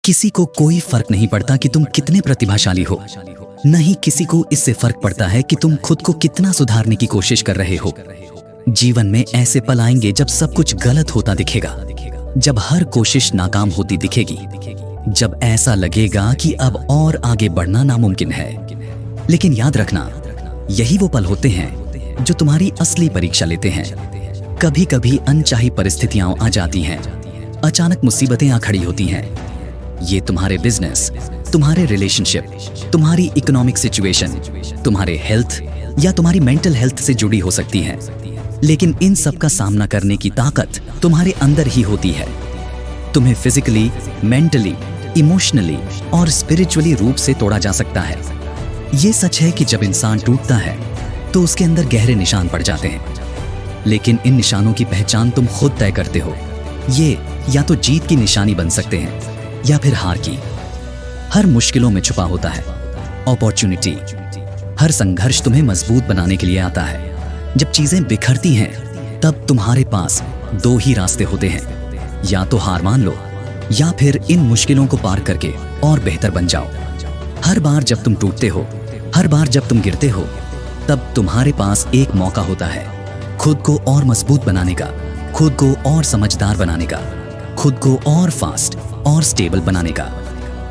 किसी को कोई फर्क नहीं पड़ता कि तुम कितने प्रतिभाशाली हो, न ही किसी को इससे फर्क पड़ता है कि तुम खुद को कितना सुधारने की कोशिश कर रहे हो। जीवन में ऐसे पल आएंगे जब सब कुछ गलत होता दिखेगा, जब हर कोशिश नाकाम होती दिखेगी, जब ऐसा लगेगा कि अब और आगे बढ़ना नामुमकिन है। लेकिन याद रखना, यही वो पल होते हैं जो तुम्हारी असली परीक्षा लेते हैं। कभी कभी अनचाही परिस्थितियां आ जाती हैं, अचानक मुसीबतें आ खड़ी होती हैं। ये तुम्हारे बिजनेस, तुम्हारे रिलेशनशिप, तुम्हारी इकोनॉमिक सिचुएशन, तुम्हारे हेल्थ या तुम्हारी मेंटल हेल्थ से जुड़ी हो सकती हैं। लेकिन इन सब का सामना करने की ताकत तुम्हारे अंदर ही होती है। तुम्हें फिजिकली, मेंटली, इमोशनली और स्पिरिचुअली रूप से तोड़ा जा सकता है। ये सच है कि जब इंसान टूटता है तो उसके अंदर गहरे निशान पड़ जाते हैं। लेकिन इन निशानों की पहचान तुम खुद तय करते हो। ये या तो जीत की निशानी बन सकते हैं या फिर हार की। हर मुश्किलों में छुपा होता है अपॉर्चुनिटी। हर संघर्ष तुम्हें मजबूत बनाने के लिए आता है। जब चीजें बिखरती हैं तब तुम्हारे पास दो ही रास्ते होते हैं, या तो हार मान लो या फिर इन मुश्किलों को पार करके और बेहतर बन जाओ। हर बार जब तुम टूटते हो, हर बार जब तुम गिरते हो, तब तुम्हारे पास एक मौका होता है खुद को और मजबूत बनाने का, खुद को और समझदार बनाने का, खुद को और फास्ट और स्टेबल बनाने का।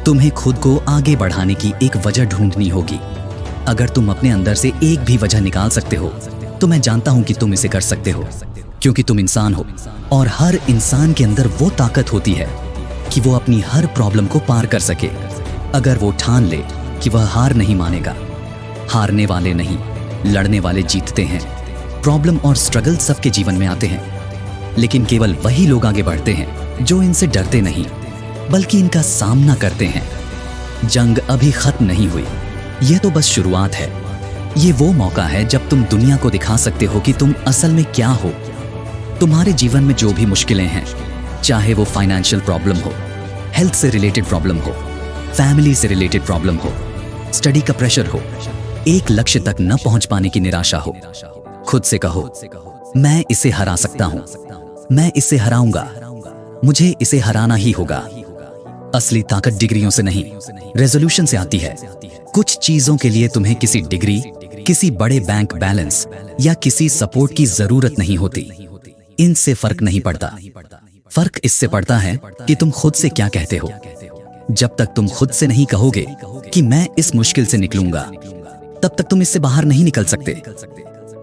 तुम्हें खुद को आगे बढ़ाने की एक वजह ढूंढनी होगी। अगर तुम अपने अंदर से एक भी वजह निकाल सकते हो तो मैं जानता हूं कि तुम इसे कर सकते हो, क्योंकि तुम इंसान हो और हर इंसान के अंदर वो ताकत होती है कि वो अपनी हर प्रॉब्लम को पार कर सके। अगर वो ठान ले कि वह हार नहीं मानेगा। हारने वाले नहीं, लड़ने वाले जीतते हैं। प्रॉब्लम और स्ट्रगल सबके जीवन में आते हैं, लेकिन केवल वही लोग आगे बढ़ते हैं जो इनसे डरते नहीं बल्कि इनका सामना करते हैं। जंग अभी खत्म नहीं हुई, यह तो बस शुरुआत है। ये वो मौका है जब तुम दुनिया को दिखा सकते हो कि तुम असल में क्या हो। तुम्हारे जीवन में जो भी मुश्किलें हैं, चाहे वो फाइनेंशियल प्रॉब्लम हो, हेल्थ से रिलेटेड प्रॉब्लम हो, फैमिली से रिलेटेड प्रॉब्लम हो, स्टडी का प्रेशर हो, एक लक्ष्य तक न पहुंच पाने की निराशा हो, खुद से कहो, मैं इसे हरा सकता हूं, मैं इसे हराऊंगा, मुझे इसे हराना ही होगा। असली ताकत डिग्रियों से नहीं, रेजोल्यूशन से आती है। कुछ चीजों के लिए तुम्हें किसी डिग्री, किसी बड़े बैंक बैलेंस या किसी सपोर्ट की जरूरत नहीं होती। इनसे फर्क नहीं पड़ता। फर्क इससे पड़ता है कि तुम खुद से क्या कहते हो। जब तक तुम खुद से नहीं कहोगे कि मैं इस मुश्किल से निकलूंगा, तब तक तुम इससे बाहर नहीं निकल सकते।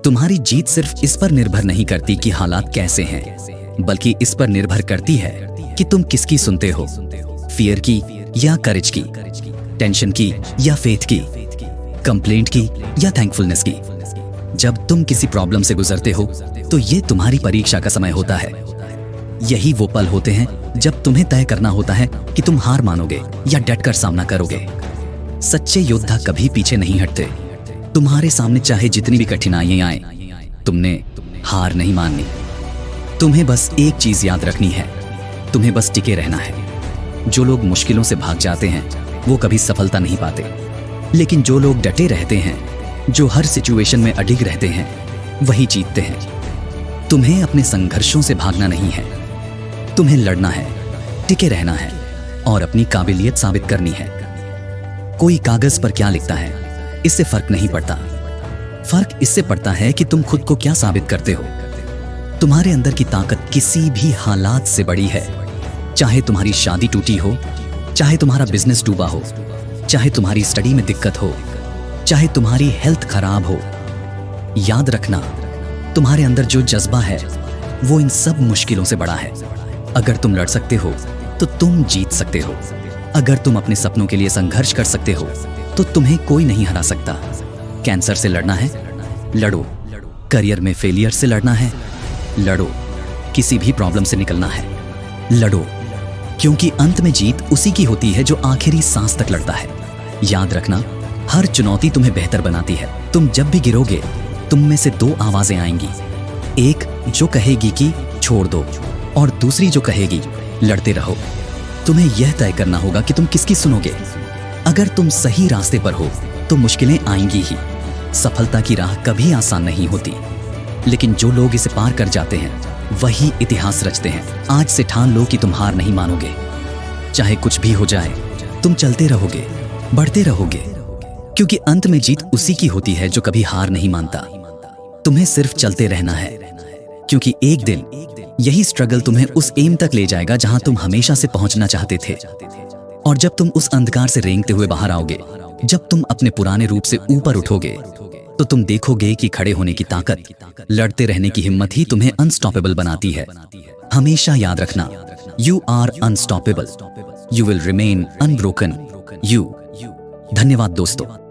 तुम्हारी जीत सिर्फ इस पर निर्भर नहीं करती कि हालात कैसे हैं, बल्कि इस पर निर्भर करती है कि तुम किसकी सुनते हो, फियर की या करेज की, टेंशन की या फेथ की, कंप्लेंट की या थैंकफुलनेस की। जब तुम किसी प्रॉब्लम से गुजरते हो तो ये तुम्हारी परीक्षा का समय होता है। यही वो पल होते हैं जब तुम्हें तय करना होता है कि तुम हार मानोगे या डटकर सामना करोगे। सच्चे योद्धा कभी पीछे नहीं हटते। तुम्हारे सामने चाहे जितनी भी कठिनाइयां आए, तुमने हार नहीं माननी। तुम्हें बस एक चीज याद रखनी है, तुम्हें बस टिके रहना है। जो लोग मुश्किलों से भाग जाते हैं वो कभी सफलता नहीं पाते, लेकिन जो लोग डटे रहते हैं, जो हर सिचुएशन में अडिग रहते हैं, वही जीतते हैं। तुम्हें अपने संघर्षों से भागना नहीं है, तुम्हें लड़ना है, टिके रहना है और अपनी काबिलियत साबित करनी है। कोई कागज पर क्या लिखता है इससे फर्क नहीं पड़ता। फर्क इससे पड़ता है कि तुम खुद को क्या साबित करते हो। तुम्हारे अंदर की ताकत किसी भी हालात से बड़ी है। चाहे तुम्हारी शादी टूटी हो, चाहे तुम्हारा बिजनेस डूबा हो, चाहे तुम्हारी स्टडी में दिक्कत हो, चाहे तुम्हारी हेल्थ खराब हो, याद रखना, तुम्हारे अंदर जो जज्बा है वो इन सब मुश्किलों से बड़ा है। अगर तुम लड़ सकते हो तो तुम जीत सकते हो। अगर तुम अपने सपनों के लिए संघर्ष कर सकते हो तो तुम्हें कोई नहीं हरा सकता। कैंसर से लड़ना है, लड़ो। करियर में फेलियर से लड़ना है, लड़ो। किसी भी प्रॉब्लम से निकलना है, लड़ो, क्योंकि अंत में जीत उसी की होती है जो आखिरी सांस तक लड़ता है। याद रखना, हर चुनौती तुम्हें बेहतर बनाती है। तुम जब भी गिरोगे, तुम में से दो आवाजें आएंगी, एक जो कहेगी कि छोड़ दो और दूसरी जो कहेगी लड़ते रहो। तुम्हें यह तय करना होगा कि तुम किसकी सुनोगे। अगर तुम सही रास्ते पर हो तो मुश्किलें आएंगी ही। सफलता की राह कभी आसान नहीं होती, लेकिन जो लोग इसे पार कर जाते हैं वही इतिहास रचते हैं। आज से ठान लो कि तुम हार नहीं मानोगे। चाहे कुछ भी हो जाए, तुम चलते रहोगे, बढ़ते रहोगे, क्योंकि अंत में जीत उसी की होती है जो कभी हार नहीं मानता। तुम्हें सिर्फ चलते रहना है, क्योंकि एक दिन यही स्ट्रगल तुम्हें उस एम तक ले जाएगा जहां तुम हमेशा से पहुंचना चाहते थे। और जब तुम उस अंधकार से रेंगते हुए बाहर आओगे, जब तुम अपने पुराने रूप से ऊपर उठोगे, तो तुम देखोगे कि खड़े होने की ताकत, लड़ते रहने की हिम्मत ही तुम्हें अनस्टॉपेबल बनाती है। हमेशा याद रखना, you are unstoppable, you will remain unbroken, you. धन्यवाद दोस्तों।